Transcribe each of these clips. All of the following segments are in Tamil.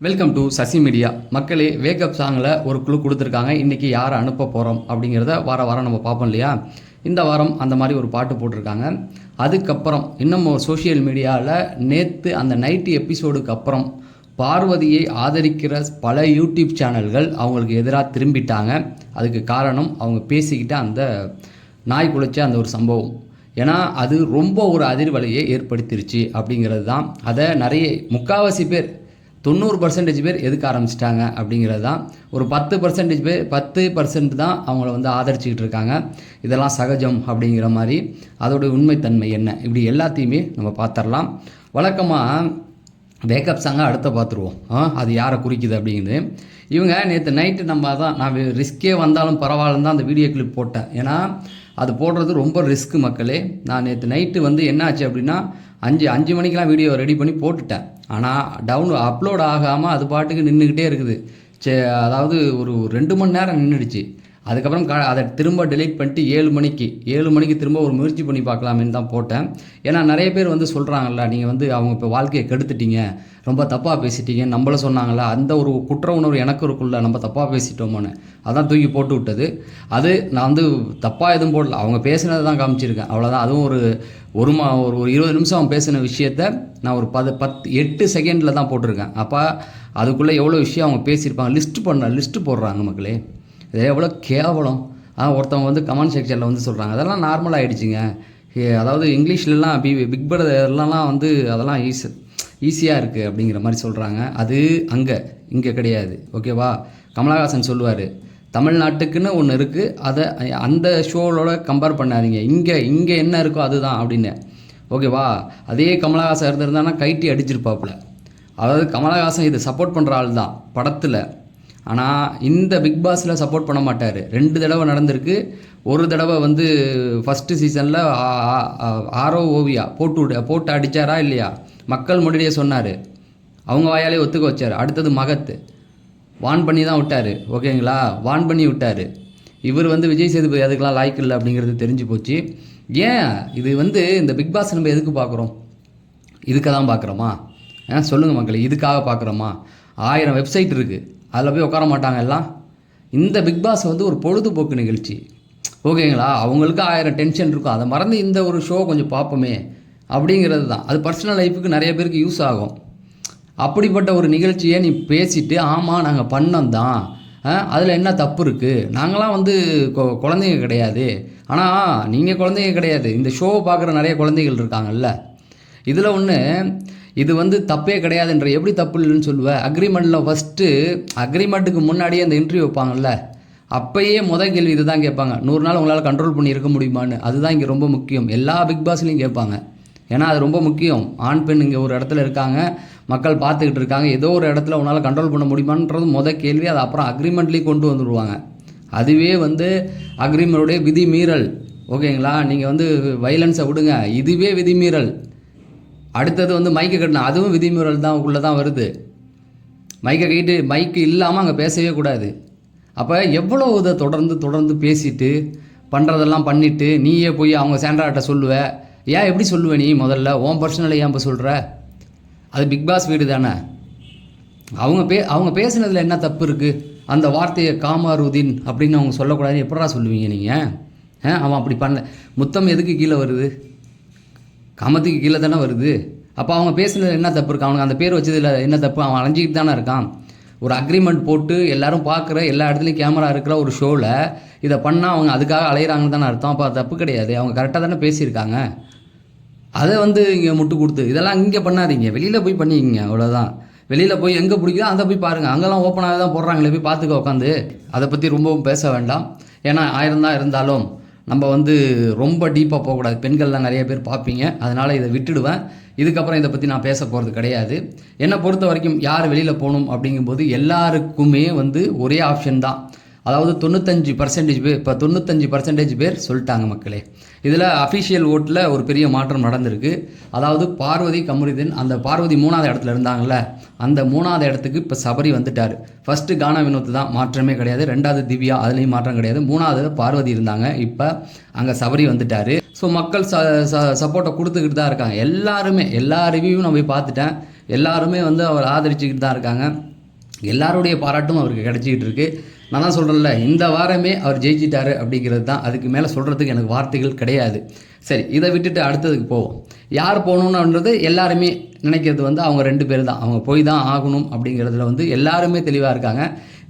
Welcome to Sasi media. மக்களே, வேக்கப் சாங்கில் ஒரு குழு கொடுத்துருக்காங்க. இன்றைக்கி யாரை அனுப்ப போகிறோம் அப்படிங்கிறத வாரம் நம்ம பார்ப்போம் இல்லையா? இந்த வாரம் அந்த மாதிரி ஒரு பாட்டு போட்டிருக்காங்க. அதுக்கப்புறம் இன்னும் ஒரு சோஷியல் மீடியாவில் நேற்று அந்த நைட்டு எபிசோடுக்கு அப்புறம் பார்வதியை ஆதரிக்கிற பல யூடியூப் சேனல்கள் அவங்களுக்கு எதிராக திரும்பிட்டாங்க. அதுக்கு காரணம் அவங்க பேசிக்கிட்ட அந்த நாய் குலைச்ச அந்த ஒரு சம்பவம். ஏன்னா அது ரொம்ப ஒரு அதிர்வலையை ஏற்படுத்திருச்சு அப்படிங்கிறது தான். அதை நிறைய முக்கால்வாசி பேர் 90% பேர் எதுக்கு ஆரம்பிச்சிட்டாங்க அப்படிங்கிறது தான். ஒரு 10% தான் அவங்கள வந்து ஆதரிச்சுக்கிட்டு இருக்காங்க. இதெல்லாம் சகஜம் அப்படிங்கிற மாதிரி அதோடைய உண்மைத்தன்மை என்ன, இப்படி எல்லாத்தையுமே நம்ம பார்த்துடலாம். வழக்கமாக வேக்கப் சாங்காக அடுத்த பார்த்துருவோம். அது யாரை குறிக்குது அப்படிங்குது. இவங்க நேற்று நைட்டு நான் ரிஸ்கே வந்தாலும் பரவாயில்லன்னு தான் அந்த வீடியோ கிளிப் போட்டேன். ஏன்னா அது போடுறது ரொம்ப ரிஸ்க்கு மக்களே. நான் நேற்று நைட்டு வந்து என்ன ஆச்சு அப்படின்னா 5 மணிக்கெலாம் வீடியோ ரெடி பண்ணி போட்டுட்டேன். ஆனால் அப்லோட் ஆகாமல் அது பாட்டுக்கு நின்றுக்கிட்டே இருக்குது. அதாவது ஒரு 2 மணி நேரம் நின்றுடுச்சு. அதுக்கப்புறம் அதை திரும்ப டெலீட் பண்ணிட்டு 7 மணிக்கு திரும்ப ஒரு முயற்சி பண்ணி பார்க்கலாமேன்னு தான் போட்டேன். ஏன்னா நிறைய பேர் வந்து சொல்கிறாங்கல்ல, நீங்கள் வந்து அவங்க இப்போ வாழ்க்கையை கெடுத்துட்டீங்க, ரொம்ப தப்பாக பேசிட்டீங்க, நம்மள சொன்னாங்களா, அந்த ஒரு குற்ற உணர்வு எனக்கு இருக்குள்ள, நம்ம தப்பாக பேசிட்டோமோன்னு அதான் தூக்கி போட்டு விட்டது. அது நான் வந்து தப்பாக எதுவும் போடல, அவங்க பேசினதை தான் காமிச்சிருக்கேன், அவ்வளோதான். அதுவும் ஒரு 20 நிமிஷம் அவன் பேசின விஷயத்த நான் ஒரு 8 செகண்டில் தான் போட்டிருக்கேன். அப்போ அதுக்குள்ளே எவ்வளோ விஷயம் அவங்க பேசியிருப்பாங்க. லிஸ்ட்டு போடுறாங்க மக்களே. இது எவ்வளோ கேவலம். ஒருத்தவங்க வந்து கமெண்ட் செக்ஷனில் வந்து சொல்கிறாங்க, அதெல்லாம் நார்மல் ஆகிடுச்சிங்க. அதாவது இங்கிலீஷ்லலாம் பிக் பிரதர்லாம் வந்து அதெல்லாம் ஈஸியாக இருக்குது அப்படிங்கிற மாதிரி சொல்கிறாங்க. அது இங்கே கிடையாது, ஓகேவா? கமலஹாசன் சொல்லுவார், தமிழ்நாட்டுக்குன்னு ஒன்று இருக்குது, அதை அந்த ஷோவோட கம்பேர் பண்ணாதீங்க, இங்கே என்ன இருக்கோ அதுதான் அப்படின்னு, ஓகேவா? அதே கமலஹாசன் இருந்திருந்தானா கைட்டி அடிச்சிருப்பாப்புல. அதாவது கமலஹாசன் இது சப்போர்ட் பண்ணுற ஆள் தான் படத்தில். ஆனால் இந்த பிக் பாஸில் சப்போர்ட் பண்ண மாட்டார். 2 தடவை நடந்திருக்கு. ஒரு தடவை வந்து ஃபஸ்ட்டு சீசனில் ஓவியா போட்டு அடித்தாரா இல்லையா? மக்கள் முன்னாடியே சொன்னார், அவங்க வாயாலே ஒத்துக்க வச்சார். அடுத்தது மகத் வான் பண்ணி தான் விட்டார், ஓகேங்களா? வான் பண்ணி விட்டார். இவர் வந்து விஜய் சேதுபதி அதுக்கெலாம் லாய்க்கு இல்லை அப்படிங்கிறது தெரிஞ்சு போச்சு. ஏன் இது வந்து இந்த பிக் பாஸ் நம்ம எதுக்கு பார்க்குறோம்? இதுக்காக தான் பார்க்குறோமா? சொல்லுங்கள் மக்களே, இதுக்காக பார்க்குறோமா? 1000 வெப்சைட் இருக்குது, அதில் போய் உட்கார மாட்டாங்க எல்லாம். இந்த பிக் பாஸ் வந்து ஒரு பொழுதுபோக்கு நிகழ்ச்சி, ஓகேங்களா? அவங்களுக்கு 1000 டென்ஷன் இருக்கும், அதை மறந்து இந்த ஒரு ஷோ கொஞ்சம் பார்ப்போமே அப்படிங்கிறது தான். அது பர்சனல் லைஃபுக்கு நிறைய பேருக்கு யூஸ் ஆகும். அப்படிப்பட்ட ஒரு நிகழ்ச்சியை நீ பேசிட்டு, ஆமாம் நாங்கள் பண்ணோம் தான், அதில் என்ன தப்பு இருக்குது, நாங்களாம் வந்து குழந்தைங்க கிடையாது. ஆனால் நீங்கள் குழந்தைங்க கிடையாது, இந்த ஷோவை பார்க்குற நிறைய குழந்தைகள் இருக்காங்கல்ல. இதில் ஒன்று, இது வந்து தப்பே கிடையாதுன்ற எப்படி தப்பு இல்லைன்னு சொல்லுவேன்? அக்ரிமெண்ட்டுக்கு முன்னாடியே அந்த இன்டர்வியூ வைப்பாங்கல்ல, அப்போயே கேள்வி இது தான் கேட்பாங்க, 100 நாள் உங்களால் கண்ட்ரோல் பண்ணி இருக்க முடியுமான்னு. அதுதான் இங்கே ரொம்ப முக்கியம். எல்லா பிக் பாஸ்லையும் கேட்பாங்க, ஏன்னா அது ரொம்ப முக்கியம். ஆண் பெண் இங்கே ஒரு இடத்துல இருக்காங்க, மக்கள் பார்த்துக்கிட்டு இருக்காங்க, ஏதோ ஒரு இடத்துல உன்னால் கண்ட்ரோல் பண்ண முடியுமான்றது கேள்வி. அது அப்புறம் அக்ரிமெண்ட்லேயும் கொண்டு வந்துடுவாங்க. அதுவே வந்து அக்ரிமெண்ட்டுடைய விதிமீறல், ஓகேங்களா? நீங்கள் வந்து வைலன்ஸை விடுங்க, இதுவே விதிமீறல். அடுத்தது வந்து மைக்கை கட்டினா அதுவும் விதிமுறைகள் தான் உள்ளே தான் வருது. மைக்கு இல்லாமல் அங்கே பேசவே கூடாது. அப்போ எவ்வளோ இதை தொடர்ந்து பேசிட்டு பண்ணுறதெல்லாம் பண்ணிவிட்டு நீயே போய் அவங்க சேண்ட்ராட்ட சொல்லுவ. ஏன் எப்படி சொல்லுவ நீ? முதல்ல உன் பர்சனலை ஏன் இப்போ சொல்கிற? அது பிக் பாஸ் வீடு தானே. அவங்க பேசுனதில் என்ன தப்பு இருக்குது? அந்த வார்த்தையை காமாருதீன் அப்படின்னு அவங்க சொல்லக்கூடாதுன்னு எப்படா சொல்லுவீங்க நீங்கள்? அவன் அப்படி பண்ணல. முத்தம் எதுக்கு கீழே வருது? காமத்துக்கு கீழே தானே வருது. அப்போ அவங்க பேசுனது என்ன தப்பு இருக்கு? அவனுக்கு அந்த பேர் வச்சதில் என்ன தப்பு? அவன் அலைஞ்சிக்கிட்டு தானே இருக்கான். ஒரு அக்ரிமெண்ட் போட்டு எல்லாரும் பார்க்குற, எல்லா இடத்துலையும் கேமரா இருக்கிற ஒரு ஷோவில் இதை பண்ணால் அவங்க அதுக்காக அலையிறாங்கன்னு தானே அர்த்தம். அப்போ தப்பு கிடையாது, அவங்க கரெக்டாக தானே பேசியிருக்காங்க. அதை வந்து இங்கே முட்டு கொடுத்து இதெல்லாம் இங்கே பண்ணாதீங்க, வெளியில் போய் பண்ணிக்கிங்க, அவ்வளோதான். வெளியில் போய் எங்கே பிடிக்குதோ அதை போய் பாருங்கள். அங்கெல்லாம் ஓப்பனாகவே தான் போடுறாங்களே, போய் பார்த்துக்க உட்காந்து. அதை பற்றி ரொம்பவும் பேச வேண்டாம். ஏன்னா 1000 தான் இருந்தாலும் நம்ம வந்து ரொம்ப டீப்பாக போகக்கூடாது. பெண்கள்லாம் நிறைய பேர் பார்ப்பீங்க, அதனால் இதை விட்டுடுவேன். இதுக்கப்புறம் இதை பற்றி நான் பேச போகிறது கிடையாது. என்னை பொறுத்த வரைக்கும் யார் வெளியில் போகணும் அப்படிங்கும்போது எல்லாருக்குமே வந்து ஒரே ஆப்ஷன் தான். அதாவது 95% பேர், இப்போ 95% பேர் சொல்லிட்டாங்க மக்களே. இதில் அஃபிஷியல் ஓட்டில் ஒரு பெரிய மாற்றம் நடந்திருக்கு. அதாவது பார்வதி கமருதீன், அந்த பார்வதி 3வது இடத்துல இருந்தாங்கள்ல, அந்த 3வது இடத்துக்கு இப்போ சபரி வந்துட்டார். ஃபஸ்ட்டு கானா வினோத் தான், மாற்றமே கிடையாது. 2வது திவ்யா, அதுலேயும் மாற்றம் கிடையாது. 3வது பார்வதி இருந்தாங்க, இப்போ அங்கே சபரி வந்துட்டார். ஸோ மக்கள் சப்போர்ட்டை கொடுத்துக்கிட்டு தான் இருக்காங்க எல்லாருமே. எல்லா ரிவ்யூவும் நான் போய் பார்த்துட்டேன். எல்லாருமே வந்து அவர் ஆதரிச்சுக்கிட்டு தான் இருக்காங்க. எல்லாருடைய பாராட்டும் அவருக்கு கிடச்சிக்கிட்டு இருக்கு. நான் தான் சொல்கிறேன்ல, இந்த வாரமே அவர் ஜெயிச்சிட்டாரு அப்படிங்கிறது தான். அதுக்கு மேலே சொல்கிறதுக்கு எனக்கு வார்த்தைகள் கிடையாது. சரி, இதை விட்டுட்டு அடுத்ததுக்கு போவோம். யார் போகணுன்றது எல்லாருமே நினைக்கிறது வந்து அவங்க 2 பேர் தான். அவங்க போய் தான் ஆகணும் அப்படிங்கிறதுல வந்து எல்லாருமே தெளிவாக இருக்காங்க.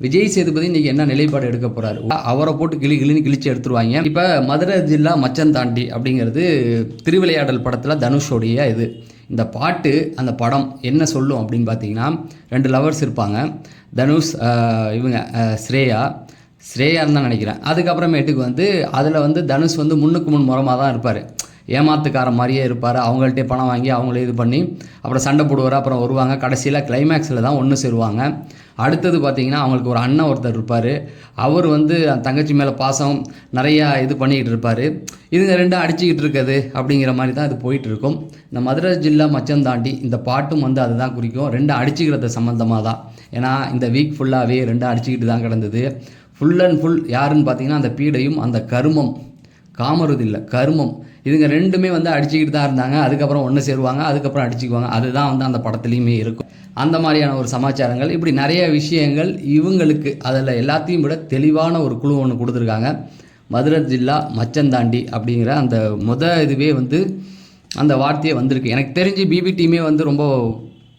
விஜய் சேதுபதி இன்றைக்கி என்ன நிலைப்பாடு எடுக்க போகிறாரு, அவரை போட்டு கிளின்னு கிழிச்சு எடுத்துருவாங்க. இப்போ மதுரை ஜில்லா மச்சந்தாண்டி அப்படிங்கிறது திருவிளையாடல் படத்தில் தனுஷோடைய இது. இந்த பாட்டு, அந்த படம் என்ன சொல்லும் அப்படின்னு பார்த்தீங்கன்னா, 2 லவர்ஸ் இருப்பாங்க. தனுஷ், இவங்க ஸ்ரேயான்னு தான் நினைக்கிறேன். அதுக்கப்புறமேட்டுக்கு வந்து அதில் வந்து தனுஷ் வந்து முன்னுக்கு முன் முறமாக தான் இருப்பார். ஏமாத்துக்கார மாதிரியே இருப்பார். அவங்கள்ட்டே பணம் வாங்கி அவங்களே இது பண்ணி அப்புறம் சண்டை போடுவார். அப்புறம் வருவாங்க. கடைசியில் கிளைமேக்ஸில் தான் ஒன்று சேருவாங்க. அடுத்தது பார்த்திங்கன்னா அவங்களுக்கு ஒரு அண்ணன் ஒருத்தர் இருப்பார். அவர் வந்து தங்கச்சி மேலே பாசம் நிறையா இது பண்ணிக்கிட்டு இருப்பார். இதுங்க 2 அடிச்சுக்கிட்டு இருக்குது அப்படிங்கிற மாதிரி தான் இது போயிட்டுருக்கும். இந்த மதுரை ஜில்லா மச்சந்தாண்டி இந்த பாட்டும் வந்து அதுதான் குறிக்கும். 2 அடிச்சுக்கிறது சம்மந்தமாக தான். ஏன்னா இந்த வீக் ஃபுல்லாகவே 2 அடிச்சுக்கிட்டு தான் கிடந்தது. ஃபுல் அண்ட் ஃபுல் யாருன்னு பார்த்தீங்கன்னா அந்த பீடையும் அந்த கருமம், காமருது இல்லை கருமம், இதுங்க 2மே வந்து அடிச்சுக்கிட்டு தான் இருந்தாங்க. அதுக்கப்புறம் ஒன்று சேருவாங்க, அதுக்கப்புறம் அடிச்சுக்குவாங்க. அதுதான் வந்து அந்த படத்துலையுமே இருக்கும். அந்த மாதிரியான ஒரு சமாச்சாரங்கள், இப்படி நிறைய விஷயங்கள் இவங்களுக்கு அதில் எல்லாத்தையும் விட தெளிவான ஒரு குழு ஒன்று கொடுத்துருக்காங்க. மதுரை ஜில்லா மச்சந்தாண்டி அப்படிங்கிற அந்த இதுவே வந்து அந்த வார்த்தையே வந்திருக்கு. எனக்கு தெரிஞ்சு பிபி டீமே வந்து ரொம்ப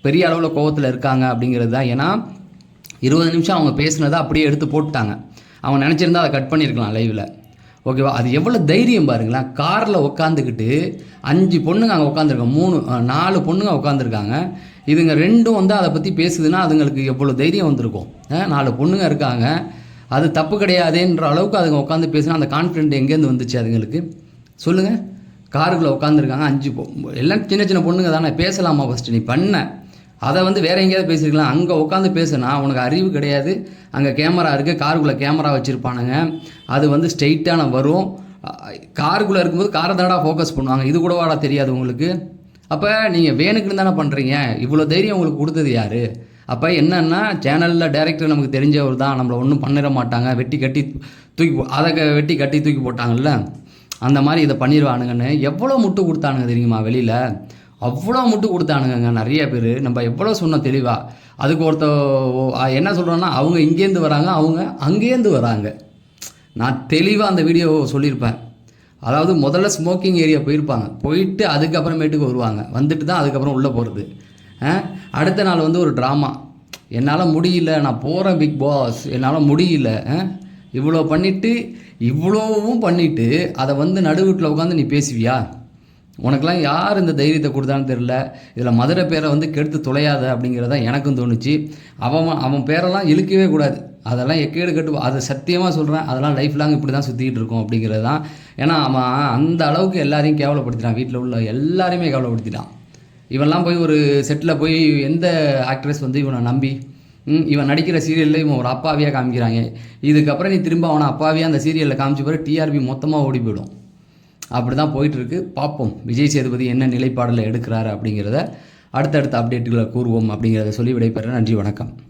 பெரிய அளவில் கோவத்தில் இருக்காங்க அப்படிங்கிறது தான். ஏன்னா 20 நிமிஷம் அவங்க பேசுனதை அப்படியே எடுத்து போட்டுட்டாங்க. அவங்க நினச்சிருந்தா அதை கட் பண்ணியிருக்கலாம் லைவில். ஓகேவா? அது எவ்வளோ தைரியம் பாருங்களேன். காரில் உட்காந்துக்கிட்டு 5 பொண்ணுங்க அங்கே உட்காந்துருக்காங்க, 4 பொண்ணுங்க உட்காந்துருக்காங்க. இதுங்க 2 வந்து அதை பற்றி பேசுதுன்னா அதுங்களுக்கு எவ்வளோ தைரியம் வந்திருக்கும். 4 பொண்ணுங்க இருக்காங்க, அது தப்பு கிடையாதுன்ற அளவுக்கு அதுங்க உட்காந்து பேசுனா அந்த கான்ஃபிடென்ட் எங்கேருந்து வந்துச்சு அதுங்களுக்கு சொல்லுங்கள்? காருக்குள்ளே உட்காந்துருக்காங்க 5 எல்லாம் சின்ன சின்ன பொண்ணுங்க தானே, பேசலாமா ஃபஸ்ட்டு நீ பண்ண? அதை வந்து வேறு எங்கேயாவது பேசியிருக்கலாம். அங்கே உட்காந்து பேசுனா உனக்கு அறிவு கிடையாது. அங்கே கேமரா இருக்குது, காருக்குள்ளே கேமரா வச்சுருப்பானுங்க. அது வந்து ஸ்ட்ரெயிட்டான வரும். காருக்குள்ளே இருக்கும்போது காரை தானடா ஃபோக்கஸ் பண்ணுவாங்க. இது கூட வாடா தெரியாது உங்களுக்கு? அப்போ நீங்கள் வேணுக்குன்னு தானே பண்ணுறீங்க. இவ்வளோ தைரியம் உங்களுக்கு கொடுத்தது யார்? அப்போ என்னென்னா சேனலில் டைரக்டர் நமக்கு தெரிஞ்சவர் தான், நம்மளை ஒன்றும் பண்ணிட மாட்டாங்க, வெட்டி கட்டி தூக்கி போட்டாங்கல்ல, அந்த மாதிரி இதை பண்ணிடுவானுங்கன்னு எவ்வளோ முட்டு கொடுத்தானுங்க தெரியுமா? வெளியில் அவ்வளோ முட்டு கொடுத்தானுங்க நிறைய பேர். நம்ம எவ்வளோ சொன்னோம் தெளிவாக. அதுக்கு என்ன சொல்கிறோன்னா, அவங்க இங்கேருந்து வராங்க, அவங்க அங்கேருந்து வராங்க. நான் தெளிவாக அந்த வீடியோ சொல்லியிருப்பேன். அதாவது முதல்ல ஸ்மோக்கிங் ஏரியா போயிருப்பாங்க, போயிட்டு அதுக்கப்புறமேட்டுக்கு வருவாங்க, வந்துட்டு தான் அதுக்கப்புறம் உள்ளே போகிறது. அடுத்த நாள் வந்து ஒரு ட்ராமா, என்னால் முடியல, நான் போகிறேன் பிக் பாஸ், என்னால் முடியல, இவ்வளோ இவ்வளோவும் பண்ணிவிட்டு அதை வந்து நடுவீட்டில் உட்காந்து நீ பேசுவியா? உனக்கெல்லாம் யார் இந்த தைரியத்தை கொடுத்தான்னு தெரில. இதில் மதுரை பேரை வந்து கெடுத்து தொலையாத அப்படிங்கிறத எனக்கும் தோணுச்சு. அவன் பேரெல்லாம் இழுக்கவே கூடாது. அதெல்லாம் எக்கேடு கட்டு, அதை சத்தியமாக சொல்கிறேன். அதெல்லாம் லைஃப் லாங் இப்படி தான் சுற்றிக்கிட்டு இருக்கும் அப்படிங்கிறது தான். ஏன்னா அவன் அந்த அளவுக்கு எல்லாரையும் கேவலப்படுத்திட்டான், வீட்டில் உள்ள எல்லாரையுமே கேவலப்படுத்திட்டான். இவன்லாம் போய் ஒரு செட்டில் போய் எந்த ஆக்ட்ரஸ் வந்து இவனை நம்பி இவன் நடிக்கிற சீரியலில் இவன் ஒரு அப்பாவியாக காமிக்கிறாங்க. இதுக்கப்புறம் நீ திரும்ப அவனை அப்பாவியாக அந்த சீரியலில் காமிச்ச பிறகு டிஆர்பி மொத்தமாக ஓடி போயிடும். அப்படி தான் போயிட்டுருக்கு. பார்ப்போம் விஜய் சேதுபதி என்ன நிலைப்பாடில் எடுக்கிறாரு அப்படிங்கிறத அடுத்தடுத்த அப்டேட்டுகளை கூறுவோம் அப்படிங்கிறத சொல்லி விடைபெறேன். நன்றி, வணக்கம்.